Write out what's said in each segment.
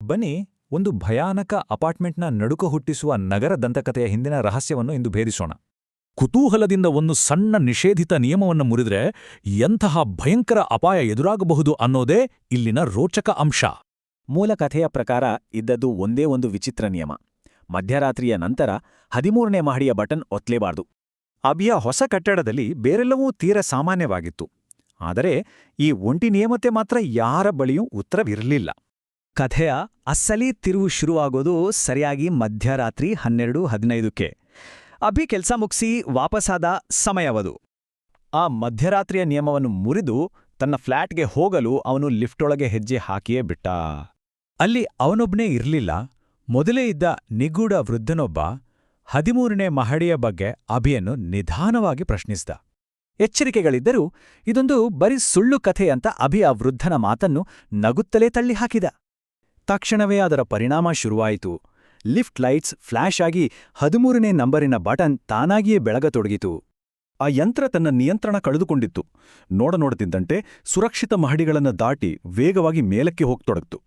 ಬನ್ನಿ, ಒಂದು ಭಯಾನಕ ಅಪಾರ್ಟ್ಮೆಂಟ್ನ ನಡುಕ ಹುಟ್ಟಿಸುವ ನಗರ ದಂತಕಥೆಯ ಹಿಂದಿನ ರಹಸ್ಯವನ್ನು ಇಂದು ಭೇದಿಸೋಣ. ಕುತೂಹಲದಿಂದ ಒಂದು ಸಣ್ಣ ನಿಷೇಧಿತ ನಿಯಮವನ್ನು ಮುರಿದ್ರೆ ಎಂತಹ ಭಯಂಕರ ಅಪಾಯ ಎದುರಾಗಬಹುದು ಅನ್ನೋದೇ ಇಲ್ಲಿನ ರೋಚಕ ಅಂಶ. ಮೂಲ ಕಥೆಯ ಪ್ರಕಾರ ಇದ್ದದ್ದು ಒಂದೇ ಒಂದು ವಿಚಿತ್ರ ನಿಯಮ. ಮಧ್ಯರಾತ್ರಿಯ ನಂತರ 13ನೇ ಮಹಡಿಯ ಬಟನ್ ಒತ್ತಲೇಬಾರ್ದು. ಅಭಿಯ ಹೊಸ ಕಟ್ಟಡದಲ್ಲಿ ಬೇರೆಲ್ಲವೂ ತೀರ ಸಾಮಾನ್ಯವಾಗಿತ್ತು. ಆದರೆ ಈ ಒಂಟಿ ನಿಯಮತೆ ಮಾತ್ರ ಯಾರ ಬಳಿಯೂ ಉತ್ತರವಿರಲಿಲ್ಲ. ಕಥೆಯ ಅಸಲಿ ತಿರುವು ಶುರುವಾಗೋದು ಸರಿಯಾಗಿ ಮಧ್ಯರಾತ್ರಿ 12:15ಕ್ಕೆ. ಅಭಿ ಕೆಲ್ಸ ಮುಗಿಸಿ ವಾಪಸ್ಸಾದ ಸಮಯವದು. ಆ ಮಧ್ಯರಾತ್ರಿಯ ನಿಯಮವನ್ನು ಮುರಿದು ತನ್ನ ಫ್ಲ್ಯಾಟ್ಗೆ ಹೋಗಲು ಅವನು ಲಿಫ್ಟೊಳಗೆ ಹೆಜ್ಜೆ ಹಾಕಿಯೇ ಬಿಟ್ಟ. ಅಲ್ಲಿ ಅವನೊಬ್ಬನೇ ಇರಲಿಲ್ಲ. ಮೊದಲೇ ಇದ್ದ ನಿಗೂಢ ವೃದ್ಧನೊಬ್ಬ 13ನೇ ಮಹಡಿಯ ಬಗ್ಗೆ ಅಭಿಯನ್ನು ನಿಧಾನವಾಗಿ ಪ್ರಶ್ನಿಸಿದ. ಎಚ್ಚರಿಕೆಗಳಿದ್ದರೂ ಇದೊಂದು ಬರೀ ಸುಳ್ಳು ಕಥೆ ಅಂತ ಅಭಿ ಆ ವೃದ್ಧನ ಮಾತನ್ನು ನಗುತ್ತಲೇ ತಳ್ಳಿಹಾಕಿದ. ತಕ್ಷಣವೇ ಅದರ ಪರಿಣಾಮ ಶುರುವಾಯಿತು. ಲಿಫ್ಟ್ ಲೈಟ್ಸ್ ಫ್ಲ್ಯಾಶ್ ಆಗಿ 13ನೇ ನಂಬರಿನ ಬಟನ್ ತಾನಾಗಿಯೇ ಬೆಳಗತೊಡಗಿತು. ಆ ಯಂತ್ರ ತನ್ನ ನಿಯಂತ್ರಣ ಕಳೆದುಕೊಂಡಿತ್ತು. ನೋಡನೋಡುತ್ತಿದ್ದಂತೆ ಸುರಕ್ಷಿತ ಮಹಡಿಗಳನ್ನು ದಾಟಿ ವೇಗವಾಗಿ ಮೇಲಕ್ಕೆ ಹೋಗ್ತೊಡಗಿತು.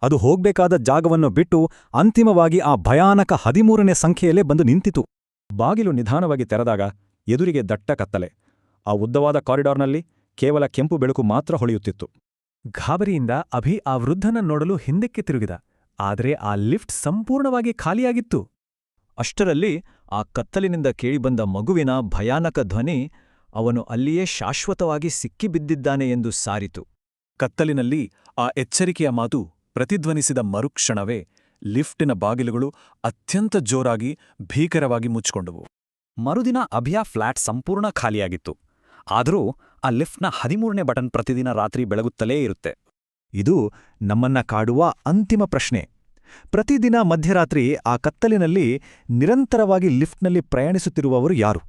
ಅದು ಹೋಗ್ಬೇಕಾದ ಜಾಗವನ್ನು ಬಿಟ್ಟು ಅಂತಿಮವಾಗಿ ಆ ಭಯಾನಕ 13ನೇ ಸಂಖ್ಯೆಯಲ್ಲೇ ಬಂದು ನಿಂತಿತು. ಬಾಗಿಲು ನಿಧಾನವಾಗಿ ತೆರೆದಾಗ ಎದುರಿಗೆ ದಟ್ಟ ಕತ್ತಲೆ. ಆ ಉದ್ದವಾದ ಕಾರಿಡಾರ್ನಲ್ಲಿ ಕೇವಲ ಕೆಂಪು ಬೆಳಕು ಮಾತ್ರ ಹೊಳೆಯುತ್ತಿತ್ತು. ಗಾಬರಿಯಿಂದ ಅಭಿ ಆ ವೃದ್ಧನ ನೋಡಲು ಹಿಂದಕ್ಕೆ ತಿರುಗಿದ. ಆದರೆ ಆ ಲಿಫ್ಟ್ ಸಂಪೂರ್ಣವಾಗಿ ಖಾಲಿಯಾಗಿತ್ತು. ಅಷ್ಟರಲ್ಲಿ ಆ ಕತ್ತಲಿನಿಂದ ಕೇಳಿಬಂದ ಮಗುವಿನ ಭಯಾನಕ ಧ್ವನಿ ಅವನು ಅಲ್ಲಿಯೇ ಶಾಶ್ವತವಾಗಿ ಸಿಕ್ಕಿಬಿದ್ದಿದ್ದಾನೆ ಎಂದು ಸಾರಿತು. ಕತ್ತಲಿನಲ್ಲಿ ಆ ಎಚ್ಚರಿಕೆಯ ಮಾತು ಪ್ರತಿಧ್ವನಿಸಿದ ಮರುಕ್ಷಣವೇ ಲಿಫ್ಟಿನ ಬಾಗಿಲುಗಳು ಅತ್ಯಂತ ಜೋರಾಗಿ ಭೀಕರವಾಗಿ ಮುಚ್ಚಿಕೊಂಡವು. ಮರುದಿನ ಅಭಿಯ ಫ್ಲ್ಯಾಟ್ ಸಂಪೂರ್ಣ ಖಾಲಿಯಾಗಿತ್ತು. ಆದರೂ ಆ ಲಿಫ್ಟ್ನ 13ನೇ ಬಟನ್ ಪ್ರತಿದಿನ ರಾತ್ರಿ ಬೆಳಗುತ್ತಲೇ ಇರುತ್ತೆ. ಇದು ನಮ್ಮನ್ನ ಕಾಡುವ ಅಂತಿಮ ಪ್ರಶ್ನೆ. ಪ್ರತಿದಿನ ಮಧ್ಯರಾತ್ರಿ ಆ ಕತ್ತಲಿನಲ್ಲಿ ನಿರಂತರವಾಗಿ ಲಿಫ್ಟ್ನಲ್ಲಿ ಪ್ರಯಾಣಿಸುತ್ತಿರುವವರು ಯಾರು?